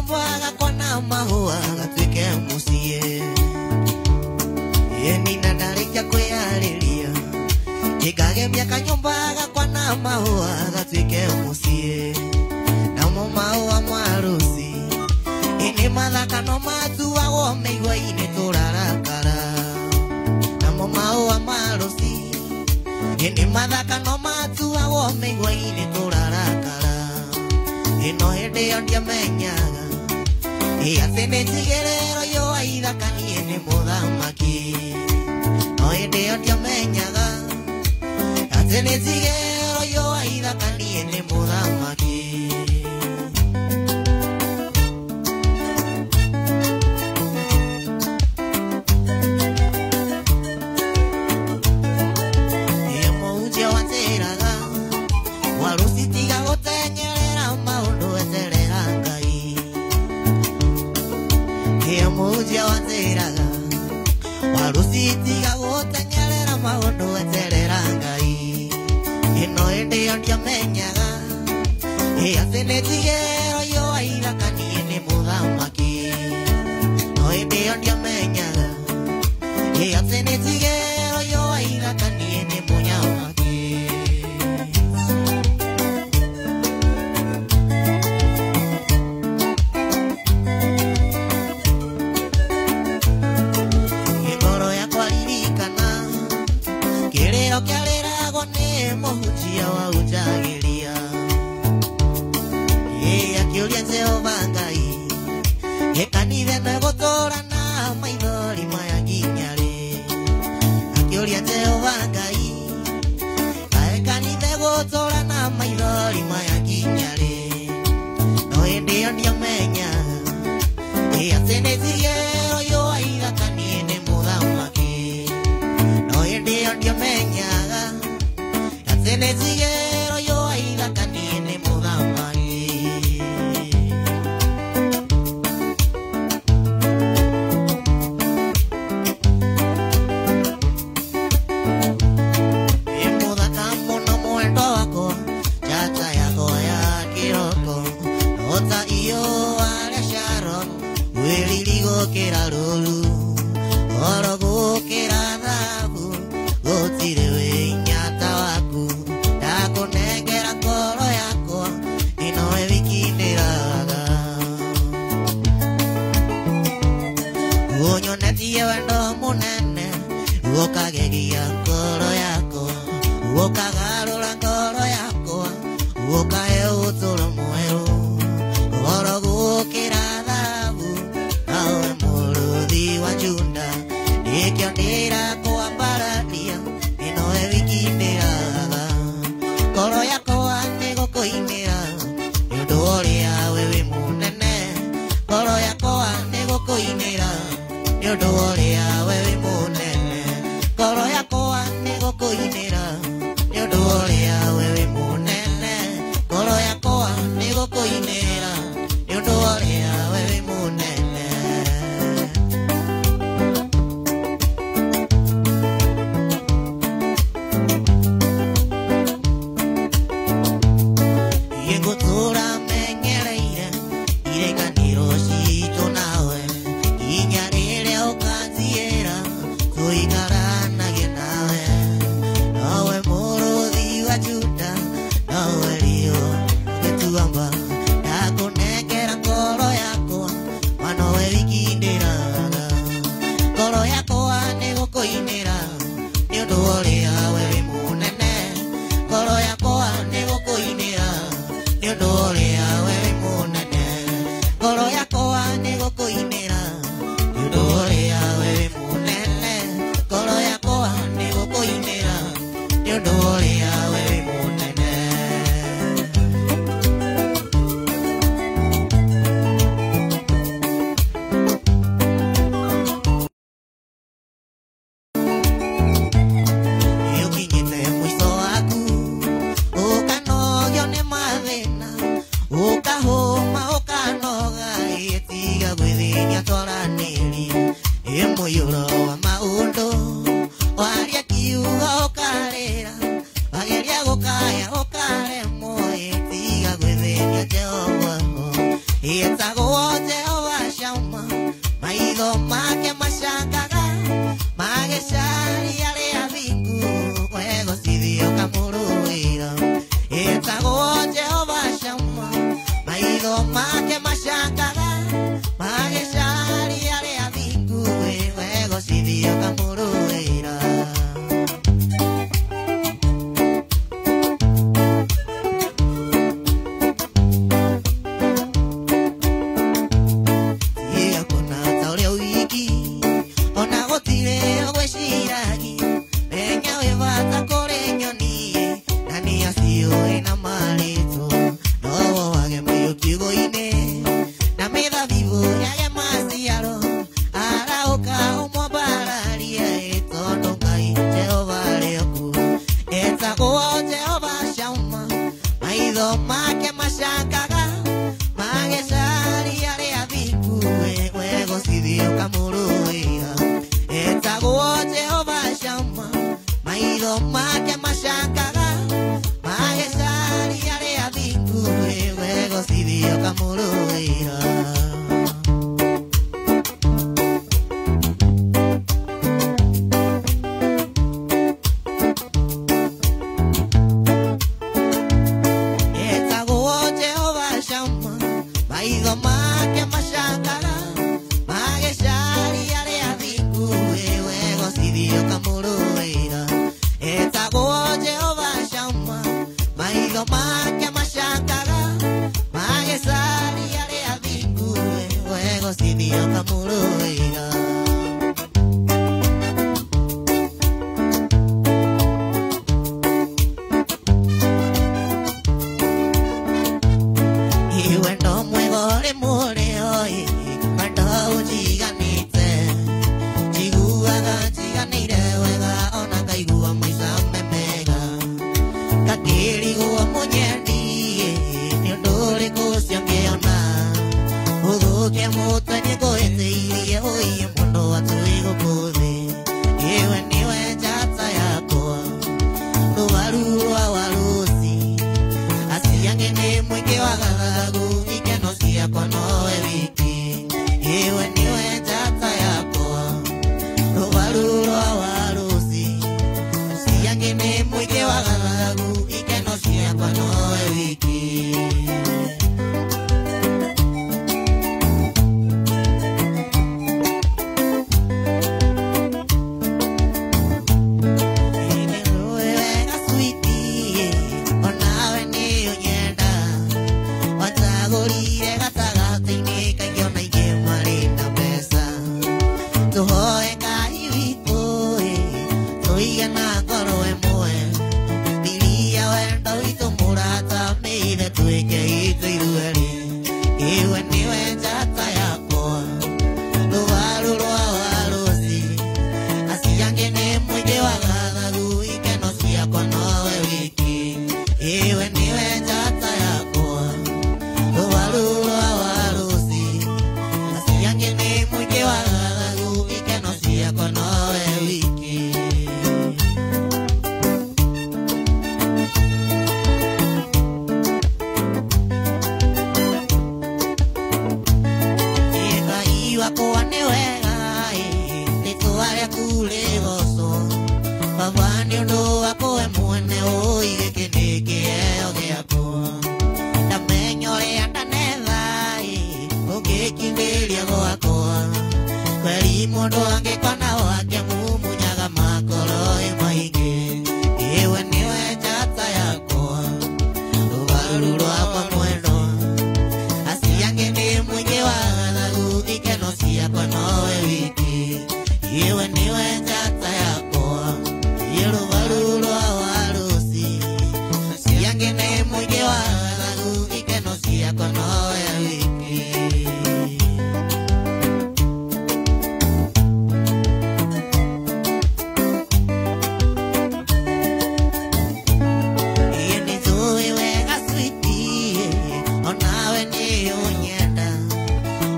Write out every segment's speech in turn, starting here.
nyumba gakona mahua gatuike mucie Yeni na ndarĩkia kwĩharĩria Ikagemia kanyumba gakona mahua gatuike mucie Namo mahua marusi Ini mathaka no matuagwo mĩigua-inĩ tũrarakara Namo mahua marusi Ini mathaka no matuagwo mĩigua-inĩ tũrarakara Ino hĩndĩ ĩyo ndiamenyaga atĩ nĩ njigerero yo aithakanie nĩ mũthamaki No hĩndĩ ĩyo ndiamenyaga atĩ nĩ njigerero yo aithakanie nĩ mũthamaki Mujia wanziraga Warusitiga gũteng'erera maũndũ weterera Ngai Ino hĩndĩ ĩyo ndiamenyaga atĩ nĩ njigerero yo aithakanie nĩ mũthamaki No hĩndĩ ĩyo ndiamenyaga atĩ nĩ njigerero yo aithakanie nĩ mũnyamaki Okialerago nĩ mũhunjia wa ũnjagĩria Akĩũria Jehova Ngai kanitha no ĩgũtũũra na maithori maya nginya rĩ Akĩũria Jehova Ngai kanitha ĩgũtũũra na maithori maya nginya rĩ No hĩndĩ ĩyo ndiamenyaga atĩ nĩ njigerero yo aithakanie nĩ mũthamaki No hĩndĩ ĩyo ndiamenyaga atĩ nĩ njigerero yo aithakanie nĩ mũthamaki Ĩ mũthaka mũno mwendwa wakwa njata yakwa ya kĩroko No ta ihũa rĩa Sharon wĩriri gũkĩra rũru oro gũkĩra thahabu gũtirĩ wĩinyata waku ndakũnengera ngoro yakwa ĩno ĩwikindĩraga Ũnyonetie wendo mũnene ũkagegia ngoro yakwa ũkagarũra ngoro yakwa ũkahe ũtũũro mwerũ oro gũkĩra thahabu nawe mũrũthi wa Juda Nĩkĩo ndĩrakwambararia ĩno ĩwikindĩraga Ngoro yakwa nĩgũkũinĩra nĩũndũ wa ũrĩa we wĩ mũnene Ngoro yakwa nĩgũkũinĩra nĩũndũ wa ũrĩa we wĩ mũnene Ngoro yakwa nĩgũkũinĩra nĩũndũ wa ũrĩa we wĩ mũnene Ngoro yakwa nĩgũkũinĩra nĩũndũ wa ũrĩa we wĩ mũnene Ngũtũũra menyereire irenganĩro citũ nawe Nginya rĩrĩa ũkanjiĩra tũikaranagie nawe Nawe mũrũthi wa Juda nawe riũ gĩtuamba Ndakũnengera ngoro yakwa mwana we wikindĩraga Ngoro yakwa nĩgũkũinĩra nĩũndũ wa ũrĩa we wĩ mũnene Ngoro yakwa nĩgũkũinĩra nĩũndũ wa ũrĩa we wĩ mũnene Ngoro yakwa nĩgũkũinĩra nĩũndũ wa ũrĩa we wĩ mũnene Ngoro yakwa nĩgũkũinĩra nĩũndũ wa ũrĩa we wĩ mũnene Nĩũkinyĩte mũico waku ũkanogio nĩ mathĩna ũkahũma ũkanoga tiga gwĩthĩnia twaranĩrie mũiyũro wa maũndũ waria kiuga ũkarĩra wageria gũkaya ũkaremwo tiga gwĩthĩnia Jehova Yetagwo maitho make macangaga magĩcaria rĩa thingu wegũcithio kamũrũĩra etagwo Jehova Shama maitho make macangaga magĩcaria rĩa thingu wegũcithio kamũrũĩra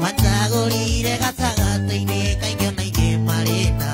Matagorire gatagata-inĩ kaingĩ na ingĩ marĩ na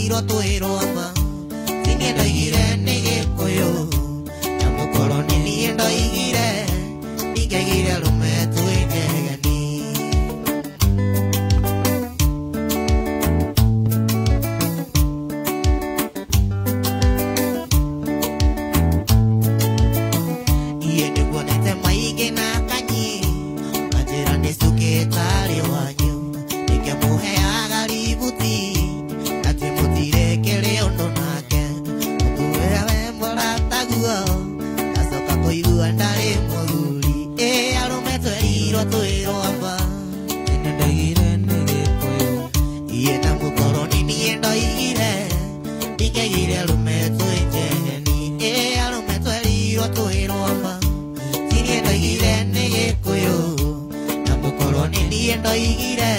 twerirwo twirwamba Sinie ndoigire nĩ Gĩkũyũ na mũkoroni niĩ ndoigire ndingĩagire arũme twĩ njegeni Iĩ nĩguonete maingĩ na kanyi kanjĩra nĩcukĩte arĩ wanyu nĩkĩmũheaga ributi atĩ mũtirekere ũndũ nake mũndũ ũrĩa we mũrataguo ndacoka kũigua ndarĩ mũthuri arũme twerirwo twĩrwamba Sinie ndoigire nĩ Gĩkũyũ Iĩ na mũkoroni niĩ ndoigire ndingĩagire arũme twĩ njegeni arũme twerirwo twĩrwamba Sinie ndoigire nĩ Gĩkũyũ na mũkoroni niĩ ndoigire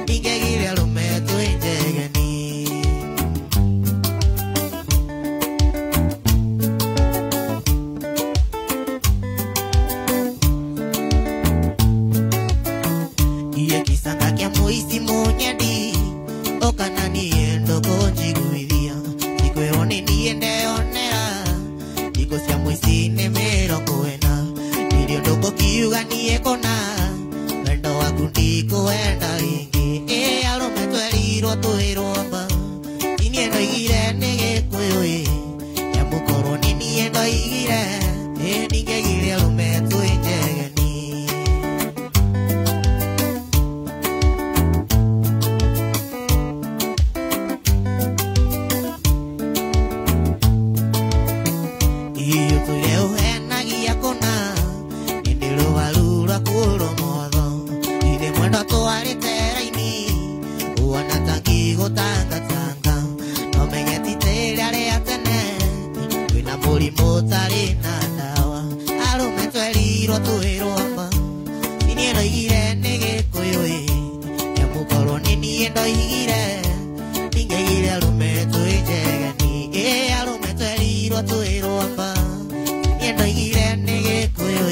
ndingĩagire arũme twĩ njegeni Iĩ kisanga kĩa mũici mũnyendi ũkana niĩ ndũkũnjiguithia Ikwĩrwo nĩ niĩ ndeyonera thikũ cia mũici nĩ 40 ndirĩ ũndũ ngũkiuga niĩ kũna wendo waku ndikũwenda rĩngĩ arũme twerirwo twĩrwamba Sinie ndoigire nĩ Gĩkũyũ ya mũkoroni niĩ ndoigire ndingĩagire arũme twĩ njegeni Iĩ tũire ũhenagia kũna nĩndĩ rũvaru rwa kũrũmotho Ithe mwendo twarĩte raini ũona ta ngĩgũtangatanga no menye ti ta rĩrĩa rĩa tene wĩna mũrimũ ũtarĩ na ndawa arũme twerirwo twĩrwamba Sinie ndoigire nĩ Gĩkũyũ ya mũkoroni niĩ ndoigire ndingĩagire arũme twĩ njegeni arũme twerirwo twĩrwamba Sinie ndoigire nĩ Gĩkũyũ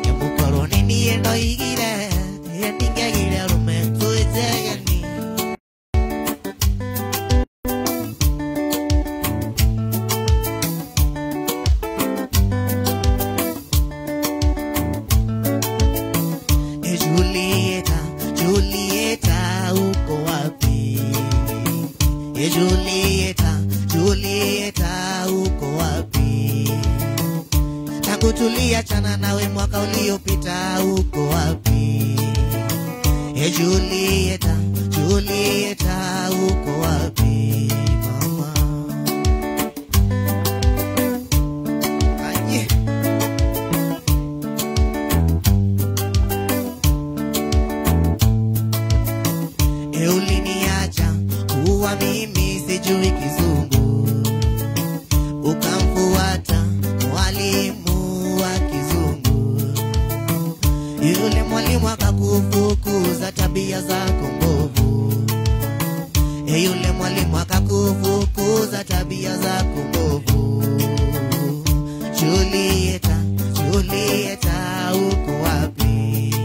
ya mũkoroni niĩ ndoigire ndingĩagire arũme twĩ njegeni Julieta, Julieta, uko wapi? Julieta, Julieta, uko wapi? Tangu tuliachana nawe mwaka uliopita uko wapi? Julieta, Julieta, uko wapi mama? Anye. Uliniacha kuwa mimi sijui Kizungu ukamfuata mwalimu wa Kizungu yule mwalimu akakufukuza tabia zako mbovu yule mwalimu akakufukuza tabia zako mbovu Julieta, Julieta uko wapi?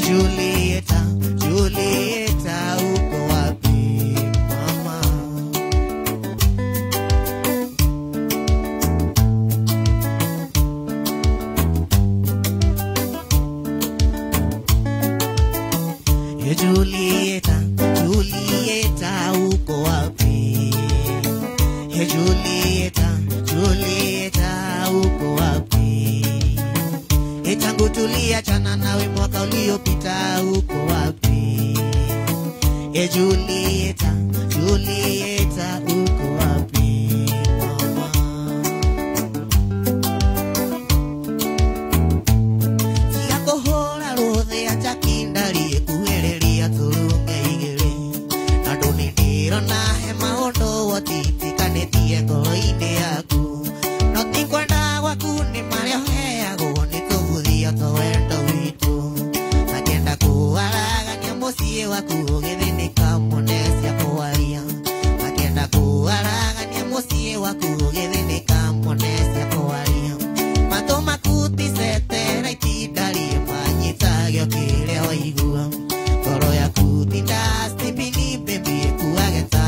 Julieta, Julieta uko wapi mama? Julieta, Julieta uko wapi? Julieta, Julieta uko wapi? Tangu tuliachana nawe mwaka uliopita uko wapi? Julieta, Julieta uko wapi mama? Tiakohora rothe acha kindari kuhereria turunge igere na ndonidiro na he maũndũ wotitikanĩtie ngoro-inĩ yaku no ti kwenda gwaku nĩ marĩa ũheagwo nĩ tũgũthia towendo witũ nakenda kũwaragania mũciĩ waku ũgĩthĩnĩka mũne cia kũwaria nakenda kũwaragania mũciĩ waku ũgĩthĩnĩka mũne cia kũwaria matũ maku ticetera itinda rĩmwe nyitagio kĩrĩa waigua ngoro yaku ti ndacitibini baby ĩkuage ta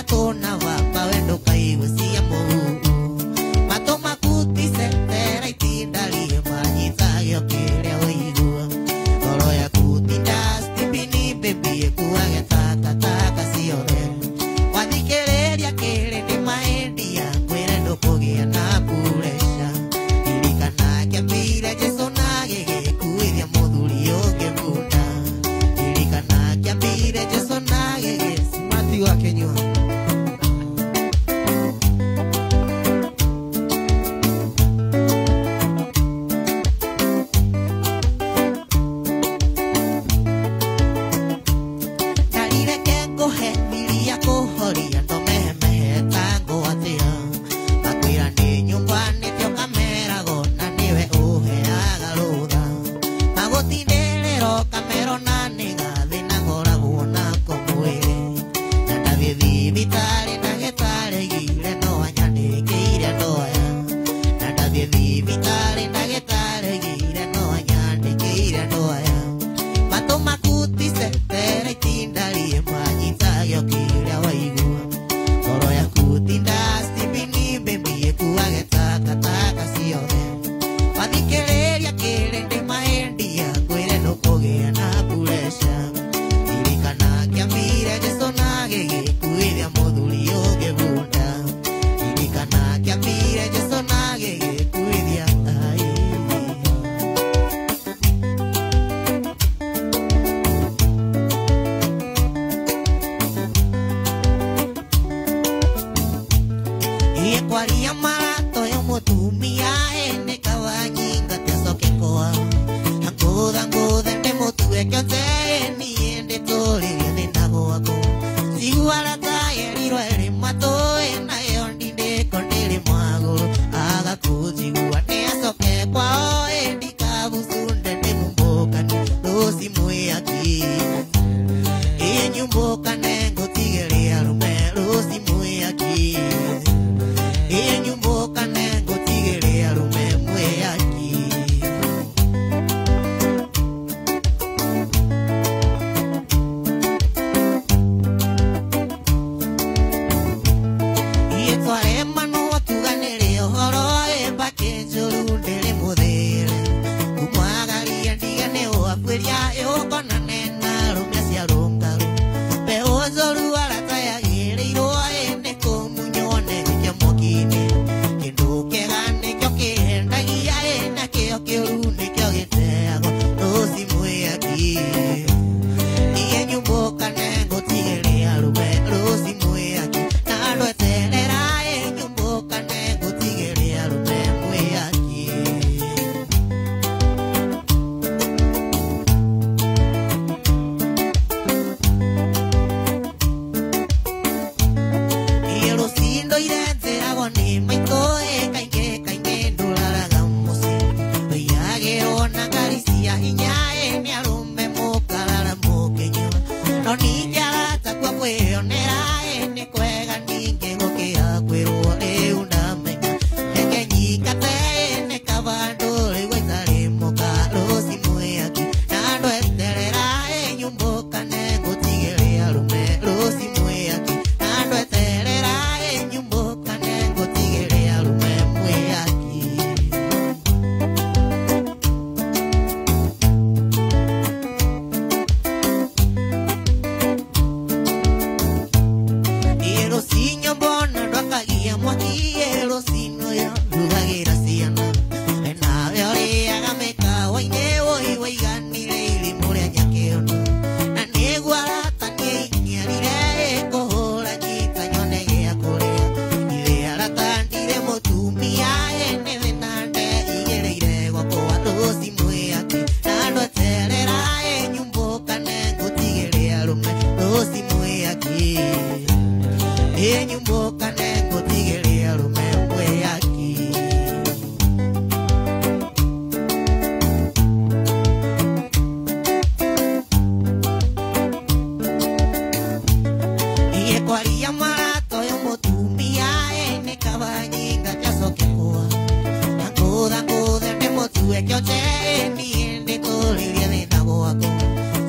matona vapa wendo kaiwe siya mo matoma kuti setera itindalie manyita yokere oigua oro ya kuti dasti bini bebi ekuage taka siore wadhikereria kere ni maendi ya kwere ndokogia na puresha ilikana kia pire jeso nagege kuiria modhuri yoge bunda ilikana kia pire jeso nagege simati wa kenywa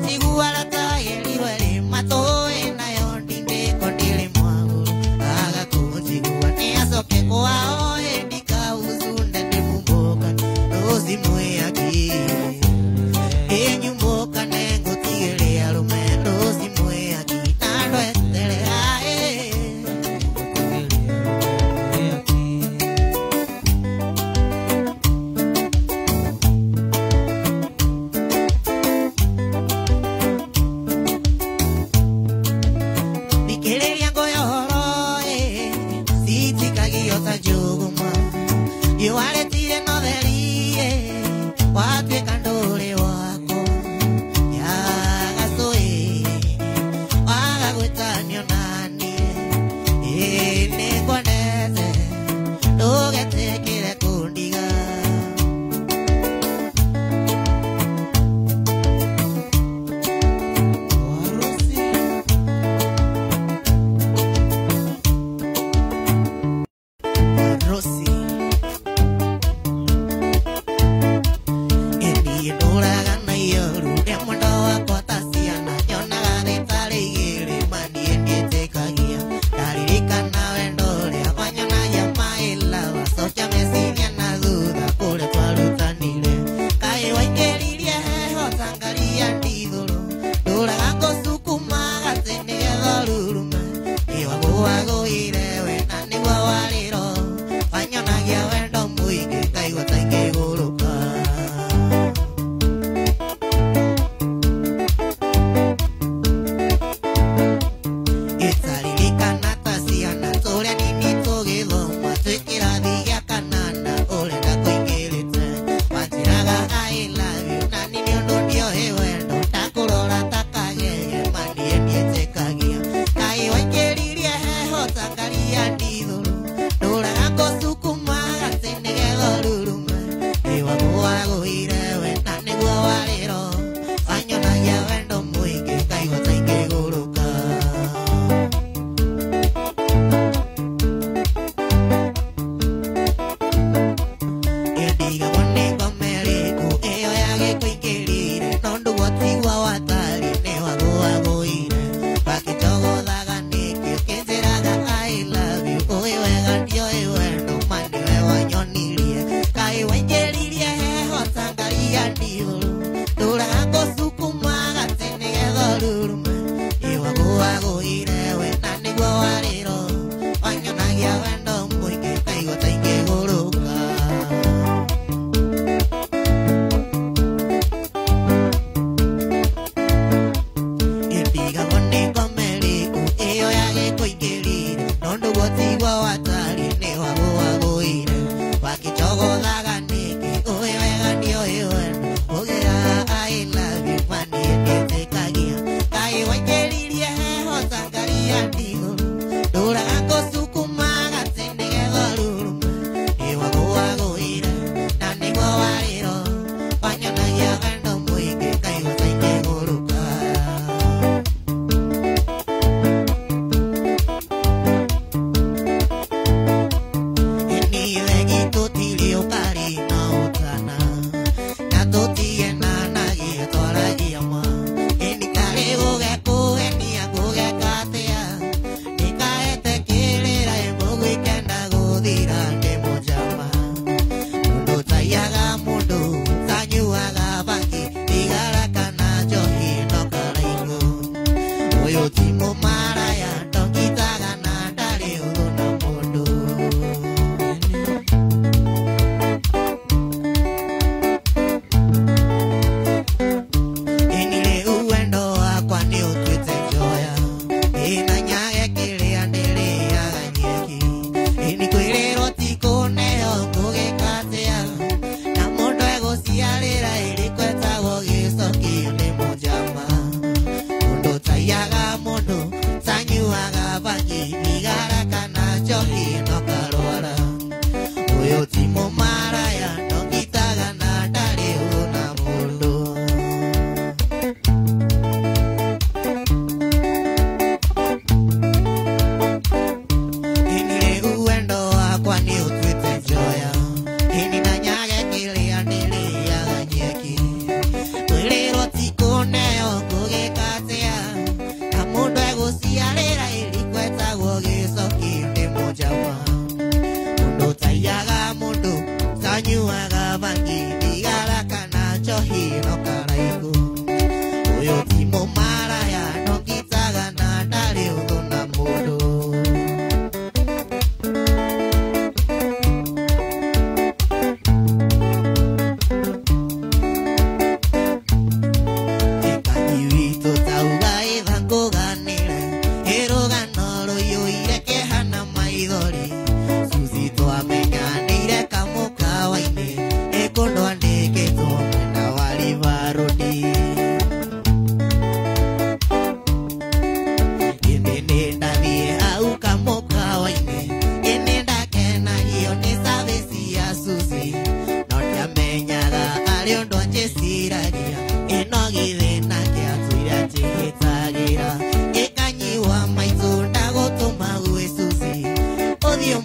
Sigu alata yeli wele mato en ayondinde kondile mwago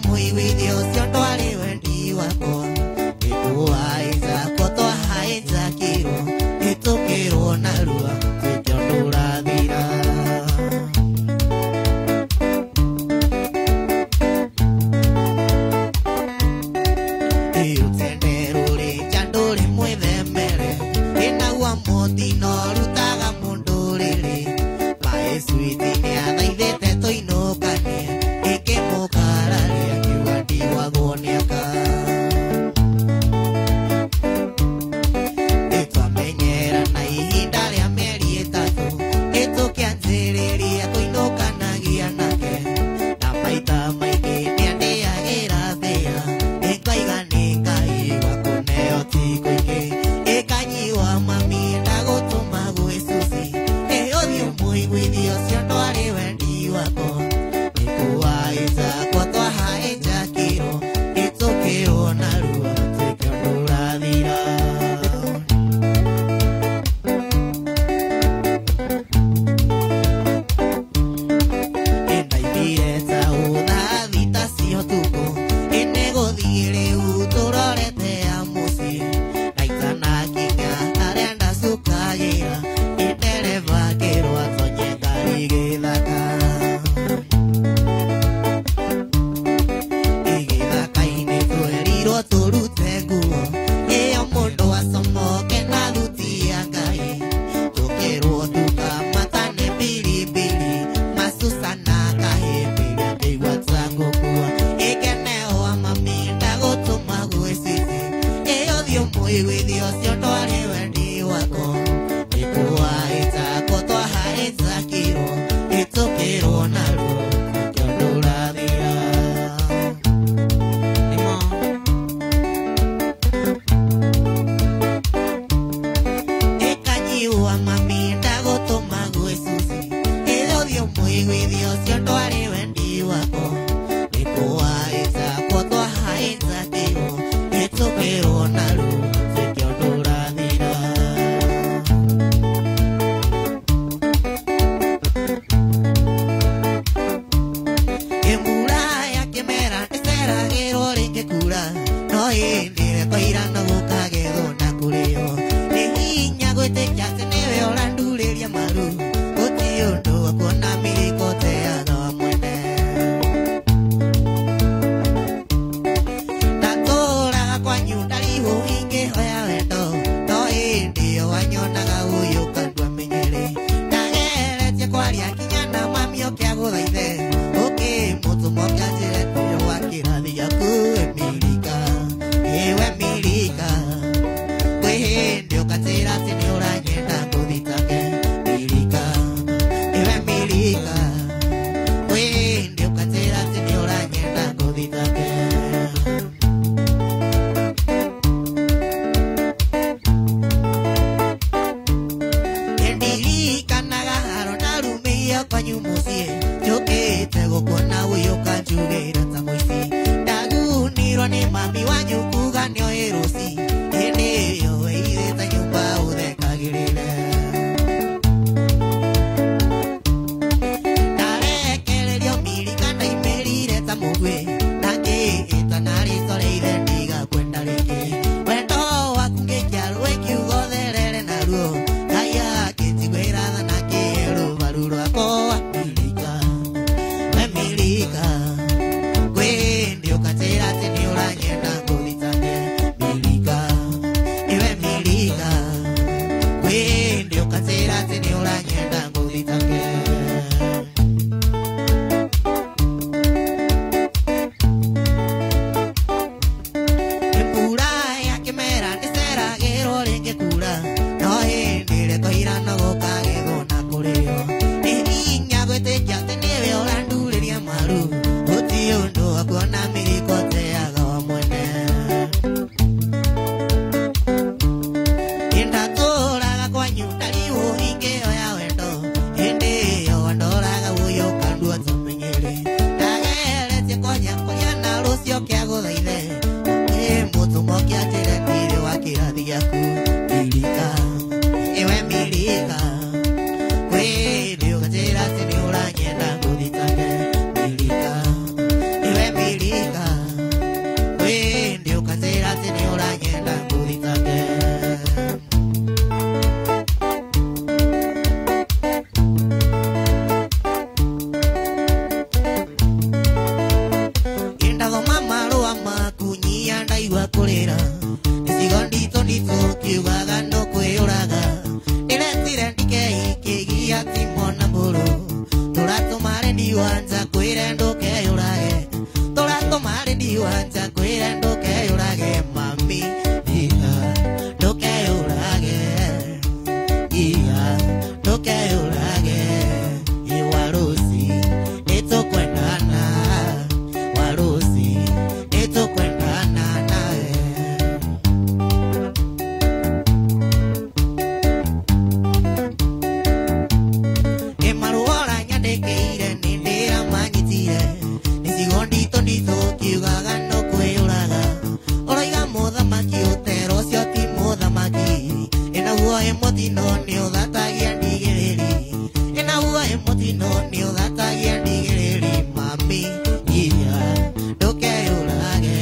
Muy video, indi koira no gukagethwo na kurio hinya gwitikia niwe uranduriria maru guti undu wa kuona miriko teaga wa mwene ndakuraga kwanyu ndarihu ingĩhoya wendo no indi wanyonaga uyu kandwa menyere ndageretie kwaria kinya na mami okiaguthaithe mutumo kianjire kuyo wa kirathi gĩaku Emilika ewe Emilika kwihindi ukatira ati ni uranyenda nguthitake Emilika ewe Emilika kwihindi ukatira ati ni uranyenda nguthitake endirikanaga haro narumia kwanyu muciĩ njũkĩte gũkuona uyu kanjugĩra ta mũici ndagunirwo nĩ mami wanyu kuga nĩoĩ rũci hĩndĩ ĩyo weithĩte nyũmba ũthekagĩrĩre ndarekererio Milika ndaimĩrire ta mũgwĩ ndangĩhĩta na rĩtwa rĩa ithe ndigakwenda rĩngĩ wendo waku ngĩkĩarwo kiugo therere naruo Ngai akĩnjiguĩra tha na kĩrũbaru rwakwa Emilika kwĩndi ukatĩra atĩ nĩ ũranyenda ngũthitake Emilika ewe Emilika kwĩndi ukatĩra atĩ nĩ ũranyenda ngũthitake mbura ya kĩmera ndĩceragĩrwo rĩngĩ kura no hĩndĩ ĩrĩa koira no gũkagethwo na kũrĩo hinya gwĩtĩkia atĩ niwe ũrandurĩria maru guti undu wa kuona miriko teaga wa mwene ndatũraga kwanyu ndarihu ingĩhoya wendo hĩndĩ ĩyo wandoraga uyu kandua tũmenyere ndageretie konya na rũcio kĩagũthaithe mũtũmo kĩanjĩre ndirĩ wa kĩrathi gĩaku Milika ewe Milika kwĩndi ukatĩra atĩ nĩ ũranyenda ngũthitake Milika ewe Milika kwĩndi ukatĩra atĩ nĩ ũranyenda ngũthitake indathoma marũa maku nyia ndaigua kũrĩra icigo nditũ kiugaga no kwĩyũraga ndĩretire ndikeikigia timona mbũrũ tũratũmare ndiwanja kwĩre ndũkeyũrage tũratũmare ndiwanja kwĩre ndũkeyũrage mami iha ndũkeyũrage iha ndũkeyũrage iwarusi nĩtũkwendana warusi nĩtũkwendana nawe marũa nyandĩkĩire nĩ ndĩramanyitire icigo nditũ kiugaga no kwĩyũraga ũroiga mũthamaki ũtero ũcio ti mũthamaki enaguo mũtino nĩ ũthatagia ndigĩrĩri enaguo mũtino nĩ ũthatagia ndigĩrĩri mami iha ndũkeyũrage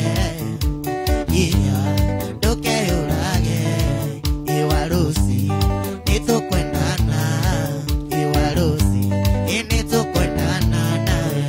iha ndũkeyũrage iwarusi nĩtũkwendana iwarusi nĩtũkwendana nawe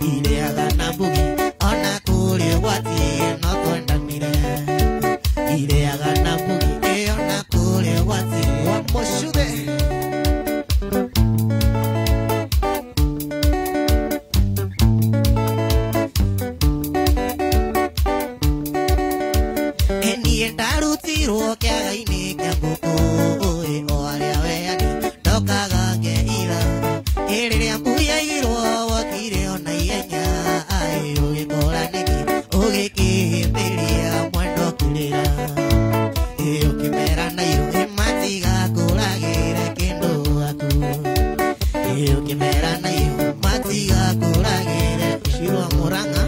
ileaga na mbugi ona kule wati no kwendanire ileaga na mbugi ona kule wati wa moshude eni ndarutirwo kiagaini kia nguku o aria weani ndokaga ngeira iriria mbuyairwo wokire ona ihenya ai ugikora niki ugikihimbiria mwendo kirira ukimera nairo matiga kuragire kindu aku ukimera nairo matiga kuragire ushirwa muranga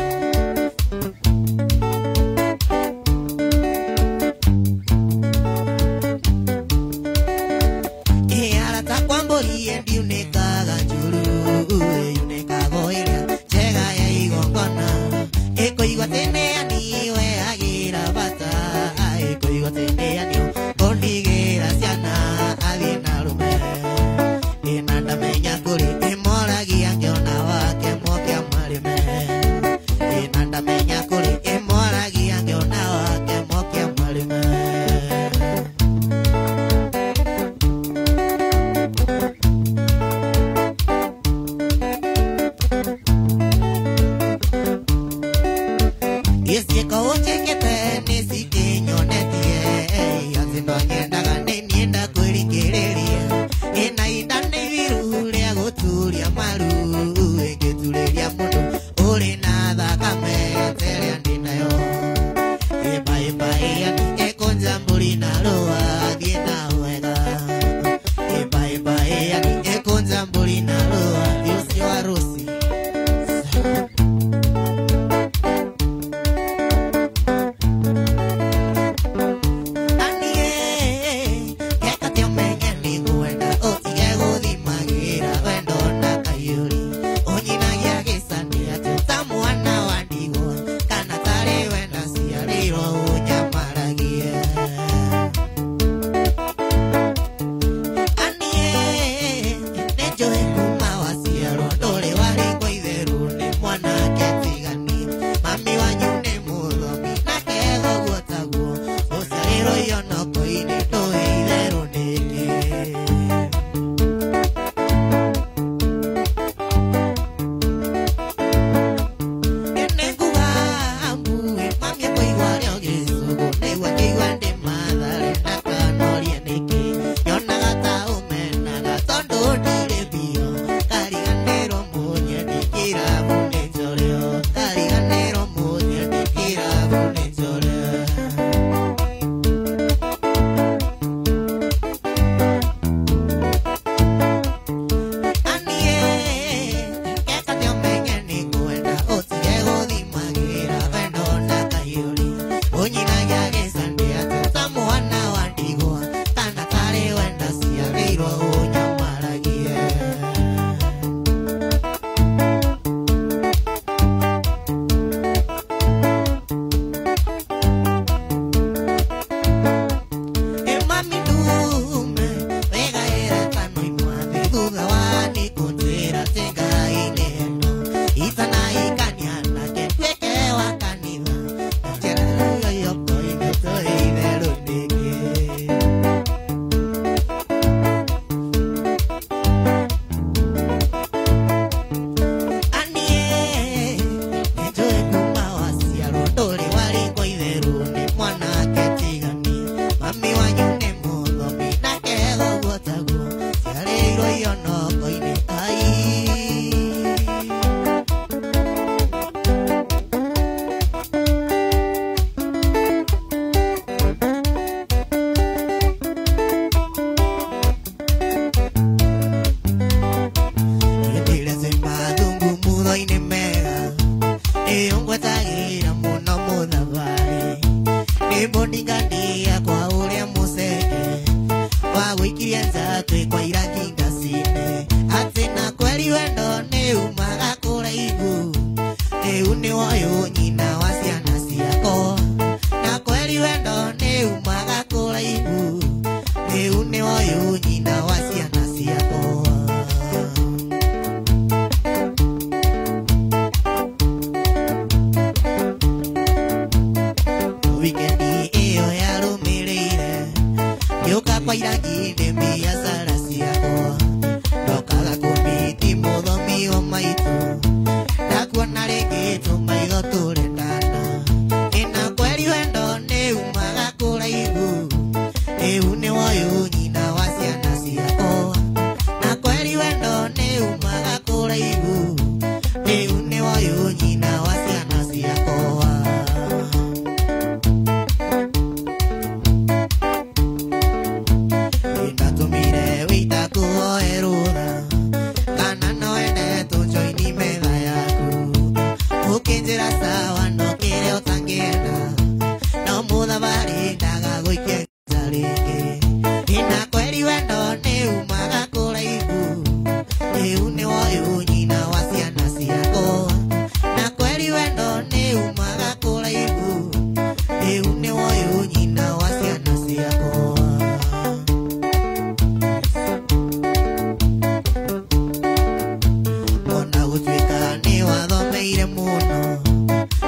Ngeire muno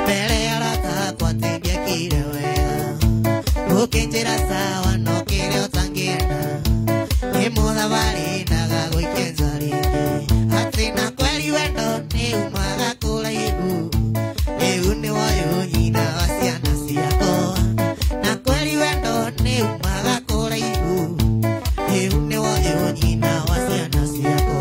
Pele arata kwa tengia kire wega Ukinjira sawa no kire otangienda Nimuda bari naga goikenza ringi Atina kweli wendo ni umaga kula igu Eune wayo nyina wasiana siako Na kweli wendo ni umaga kula igu Eune wayo nyina wasiana siako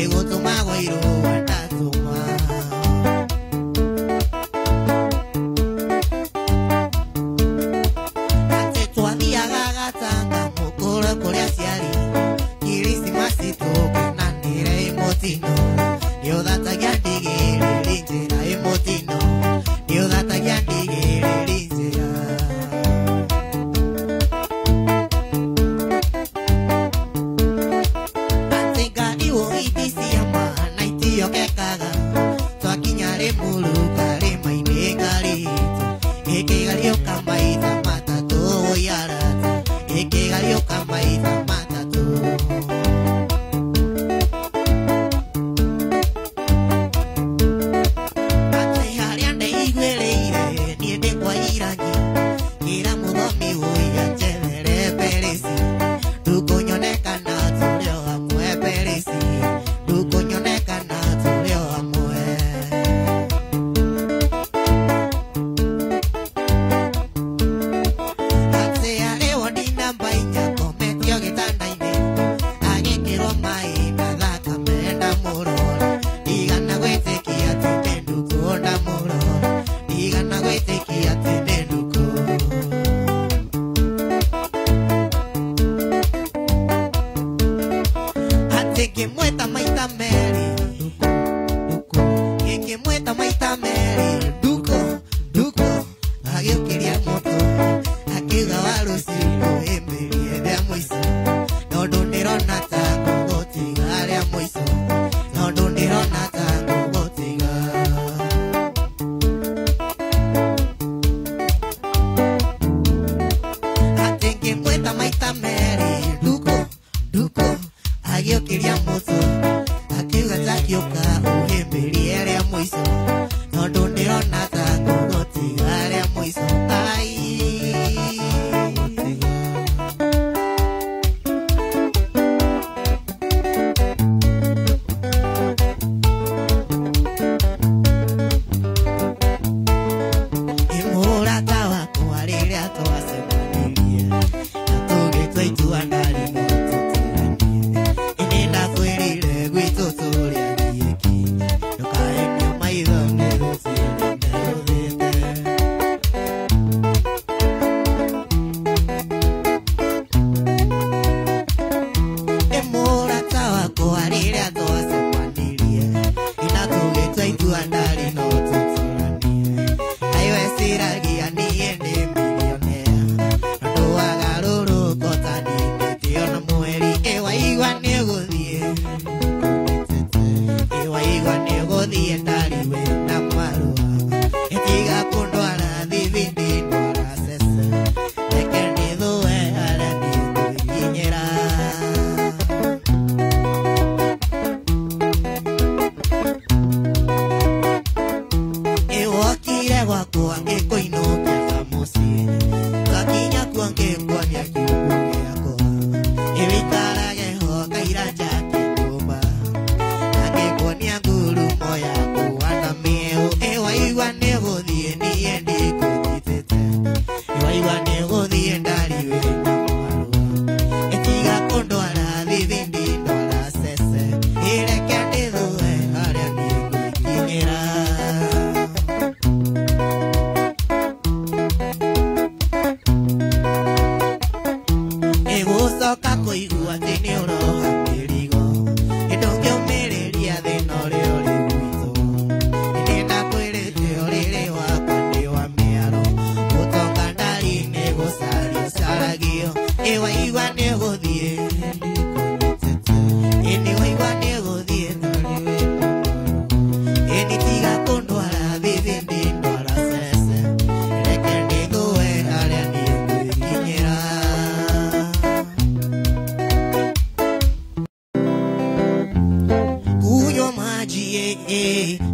ego tomago iro watatuma ate tuadia gagatanga mukura kuri asiari kirisi masito kenanire emotino yo data yandigere linjera emotino yo data yandigere linjera Kekaga, Twakinyare Mulu, Karema, Inegarito, Ekegario Kamaita Matato, Yarata, Ekegario Kamaita Matato. Ateharian de Iguele, near the Guairani, Iramudomi, Chelere Peresi, Duconyoneca Nato, Amue Peresi, Duconyoneca Nato. Que mueta maita Mary, que mueta maita Mary, duco, aquí yo quería moto, aquí gabalo si lo envié de amoiso, no donero nata con gotiga de amoiso, no donero nata con gotiga. Ate que mueta maita Mary, duco. Yo quería mozo, aquí gata kioka, uhembeliere a moiso, no donero nata, no tigare a moiso, ay. Emora tabaco, arere a toda semanilia, a todo que estoy tu andari, no.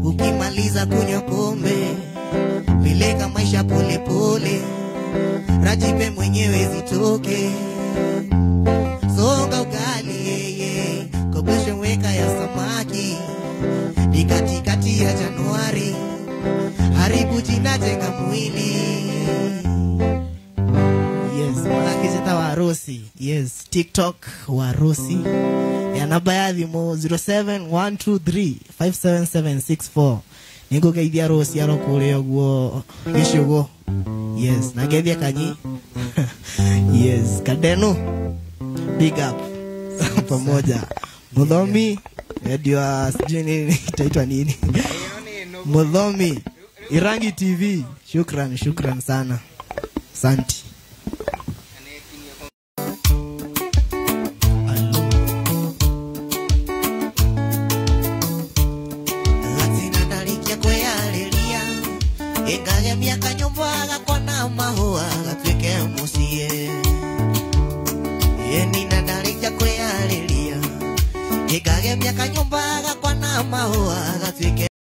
Ukimaliza kunywa pombe, peleka maisha pole pole, rajipe mwenyewe zitoke. Songa ugali, kobeshe weka ya samaki, ni katikati ya Januari, haribu jina jenga mwili. Yes, mwana kizita waru Warosi. Yes, TikTok Warosi. Ya namba ya thimo 0712357764. Ningo geithia Rosi aro kule ogwo gishugo. Yes, na geithia kanyi. Yes, Kadenu. Big up. Pamoja. Mudhomi ndio sijui itaitwa nini. Mudhomi Irangi TV. Shukran sana. Asante. Engage miaka nyumba gakona mahua gatwike mucie Yeni na darija kweyalilia Engage miaka nyumba gakona mahua gatwike